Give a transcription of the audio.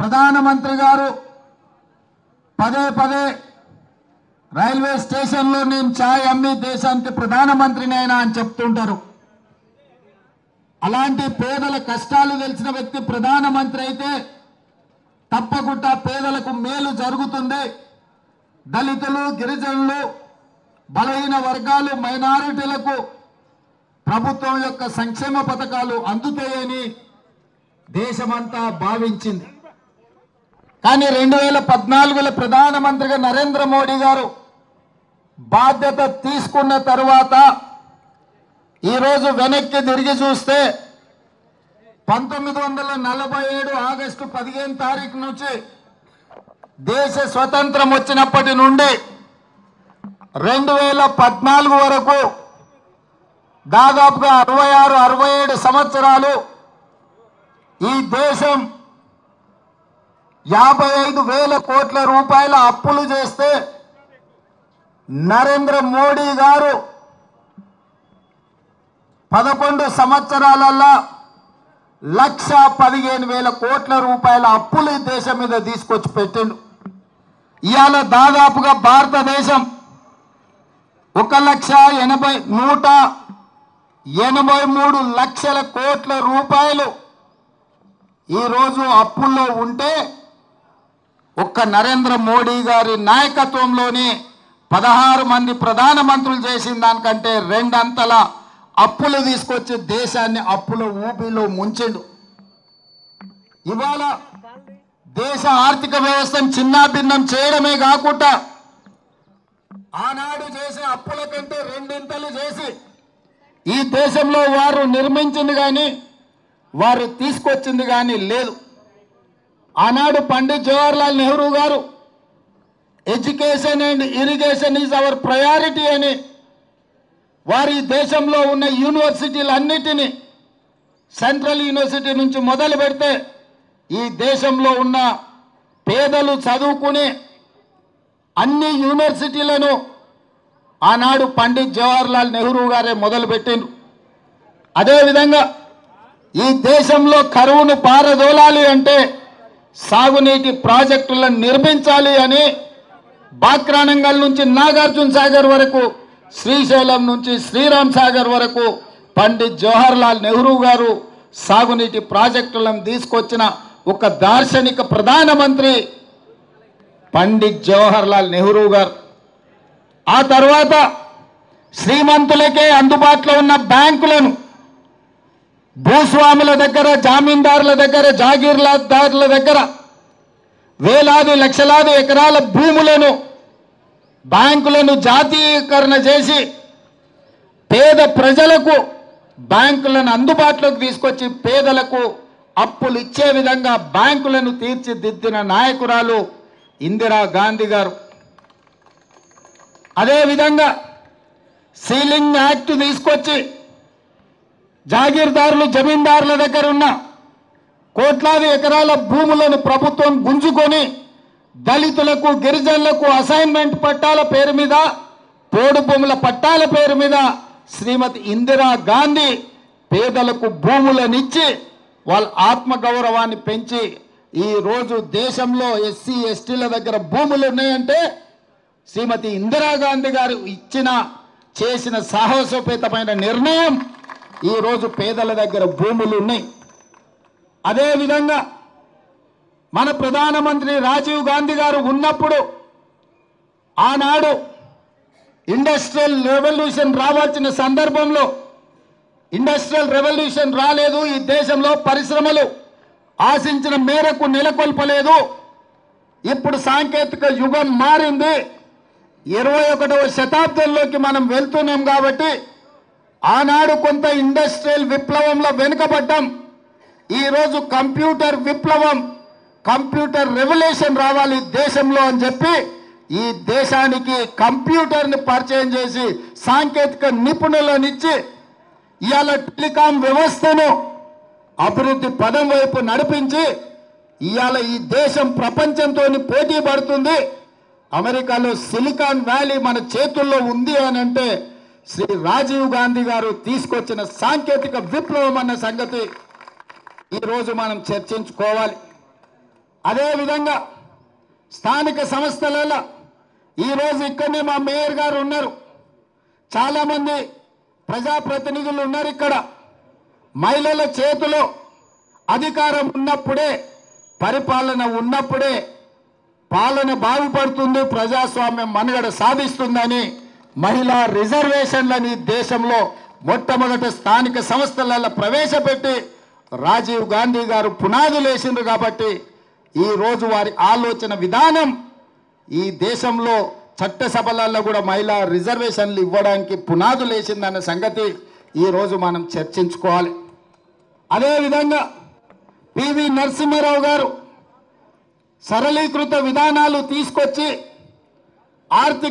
ప్రధానమంత్రి గారు పదే పదే రైల్వే స్టేషన్లో నేను ఛాయ్ అమ్మి దేశానికి ప్రధానమంత్రిని అయినా అని చెప్తుంటారు. అలాంటి పేదల కష్టాలు తెలిసిన వ్యక్తి ప్రధానమంత్రి అయితే తప్పకుండా పేదలకు మేలు జరుగుతుంది. దళితులు, గిరిజనులు, బలహీన వర్గాలు, మైనారిటీలకు ప్రభుత్వం యొక్క సంక్షేమ పథకాలు అందుతాయని దేశమంతా భావించింది. కానీ 2014లో ప్రధానమంత్రిగా నరేంద్ర మోడీ గారు బాధ్యత తీసుకున్న తరువాత ఈరోజు వెనక్కి తిరిగి చూస్తే 1947 ఆగస్టు 15 తారీఖు నుంచి దేశ స్వతంత్రం వచ్చినప్పటి నుండి 2014 వరకు దాదాపుగా 66-67 సంవత్సరాలు ఈ దేశం 55,000 కోట్ల రూపాయల అప్పులు చేస్తే నరేంద్ర మోడీ గారు 11 సంవత్సరాలలో 1,15,000 కోట్ల రూపాయల అప్పులు ఈ దేశం మీద తీసుకొచ్చి పెట్టిండు. ఇవాళ దాదాపుగా భారతదేశం 1,83 లక్షల కోట్ల రూపాయలు ఈరోజు అప్పుల్లో ఉంటే ఒక్క నరేంద్ర మోడీ గారి నాయకత్వంలోని 16 మంది ప్రధానమంత్రులు చేసిన దానికంటే 2 అంతల అప్పులు తీసుకొచ్చి దేశాన్ని అప్పుల ఊబిలో ముంచిండు. ఇవాళ దేశ ఆర్థిక వ్యవస్థను చిన్నాభిన్నం చేయడమే కాకుండా ఆనాడు చేసే అప్పుల కంటే 2 ఇంతలు చేసి ఈ దేశంలో వారు నిర్మించింది కానీ వారు తీసుకొచ్చింది కానీ లేదు. ఆనాడు పండిత్ జవహర్లాల్ నెహ్రూ గారు education and irrigation is our priority అని వారి దేశంలో ఉన్న యూనివర్సిటీలన్నిటినీ సెంట్రల్ యూనివర్సిటీ నుంచి మొదలు పెడితే ఈ దేశంలో ఉన్న పేదలు చదువుకునే అన్ని యూనివర్సిటీలను ఆనాడు పండిత్ జవహర్లాల్ నెహ్రూ గారే మొదలుపెట్టిండ్రు. అదేవిధంగా ఈ దేశంలో కరువును పారదోలాలి అంటే సాగునీటి ప్రాజెక్టులను నిర్మించాలి అని బాక్రానంగల్ నుంచి నాగార్జున సాగర్ వరకు, శ్రీశైలం నుంచి శ్రీరామ్ సాగర్ వరకు పండిత్ జవహర్లాల్ నెహ్రూ గారు సాగునీటి ప్రాజెక్టులను తీసుకొచ్చిన ఒక దార్శనిక ప్రధానమంత్రి పండిత్ జవహర్లాల్ నెహ్రూ గారు. ఆ తర్వాత శ్రీమంతులకే అందుబాటులో ఉన్న బ్యాంకులను భూస్వాముల దగ్గర, జామీందారుల దగ్గర, జాగీర్దారుల దగ్గర వేలాది లక్షలాది ఎకరాల భూములను, బ్యాంకులను జాతీయకరణ చేసి పేద ప్రజలకు బ్యాంకులను అందుబాటులోకి తీసుకొచ్చి పేదలకు అప్పులు ఇచ్చే విధంగా బ్యాంకులను తీర్చిదిద్దిన నాయకురాలు ఇందిరా గాంధీ గారు. అదేవిధంగా సీలింగ్ యాక్ట్ తీసుకొచ్చి జాగీర్దారులు, జమీందారుల దగ్గర ఉన్న కోట్లాది ఎకరాల భూములను ప్రభుత్వం గుంజుకొని దళితులకు, గిరిజనులకు అసైన్మెంట్ పట్టాల పేరు మీద, పోడు భూముల పట్టాల పేరు మీద శ్రీమతి ఇందిరా గాంధీ పేదలకు భూములనిచ్చి వాళ్ళ ఆత్మగౌరవాన్ని పెంచి ఈరోజు దేశంలో ఎస్సీ ఎస్టీల దగ్గర భూములు ఉన్నాయంటే శ్రీమతి ఇందిరాగాంధీ గారు చేసిన సాహసోపేతమైన నిర్ణయం. ఈరోజు పేదల దగ్గర భూములు ఉన్నాయి. అదేవిధంగా మన ప్రధానమంత్రి రాజీవ్ గాంధీ గారు ఉన్నప్పుడు ఆనాడు ఇండస్ట్రియల్ రెవల్యూషన్ రావాల్సిన సందర్భంలో ఇండస్ట్రియల్ రెవల్యూషన్ రాలేదు. ఈ దేశంలో పరిశ్రమలు ఆశించిన మేరకు నెలకొల్పలేదు. ఇప్పుడు సాంకేతిక యుగం మారింది. 21వ శతాబ్దంలోకి మనం వెళ్తున్నాం కాబట్టి ఆనాడు కొంత ఇండస్ట్రియల్ విప్లవంలో వెనుకబడ్డాం. ఈరోజు కంప్యూటర్ విప్లవం, కంప్యూటర్ రెవల్యూషన్ రావాలి దేశంలో అని చెప్పి ఈ దేశానికి కంప్యూటర్ని పరిచయం చేసి సాంకేతిక నిపుణులనిచ్చి ఇవాళ టెలికాం వ్యవస్థను అభివృద్ధి పదం వైపు నడిపించి ఇవాళ ఈ దేశం ప్రపంచంతో పోటీ పడుతుంది. అమెరికాలో సిలికాన్ వ్యాలీ మన చేతుల్లో ఉంది అని అంటే శ్రీ రాజీవ్ గాంధీ గారు తీసుకొచ్చిన సాంకేతిక విప్లవం అన్న సంగతి ఈరోజు మనం చర్చించుకోవాలి. అదేవిధంగా స్థానిక సంస్థలలో ఈరోజు ఇక్కడనే మా మేయర్ గారు ఉన్నారు, చాలామంది ప్రజాప్రతినిధులు ఉన్నారు. ఇక్కడ మహిళల చేతిలో అధికారం ఉన్నప్పుడే, పరిపాలన ఉన్నప్పుడే పాలన బాగుపడుతుంది, ప్రజాస్వామ్యం మనుగడ సాధిస్తుందని మహిళా రిజర్వేషన్లని దేశంలో మొట్టమొదటి స్థానిక సంస్థలలో ప్రవేశపెట్టి రాజీవ్ గాంధీ గారు పునాదులు వేసిండ్రు. కాబట్టి ఈరోజు వారి ఆలోచన విధానం ఈ దేశంలో చట్టసభలలో కూడా మహిళా రిజర్వేషన్లు ఇవ్వడానికి పునాదులు వేసిందన్న సంగతి ఈరోజు మనం చర్చించుకోవాలి. అదేవిధంగా పివి నరసింహారావు గారు సరళీకృత విధానాలు తీసుకొచ్చి ఆర్థిక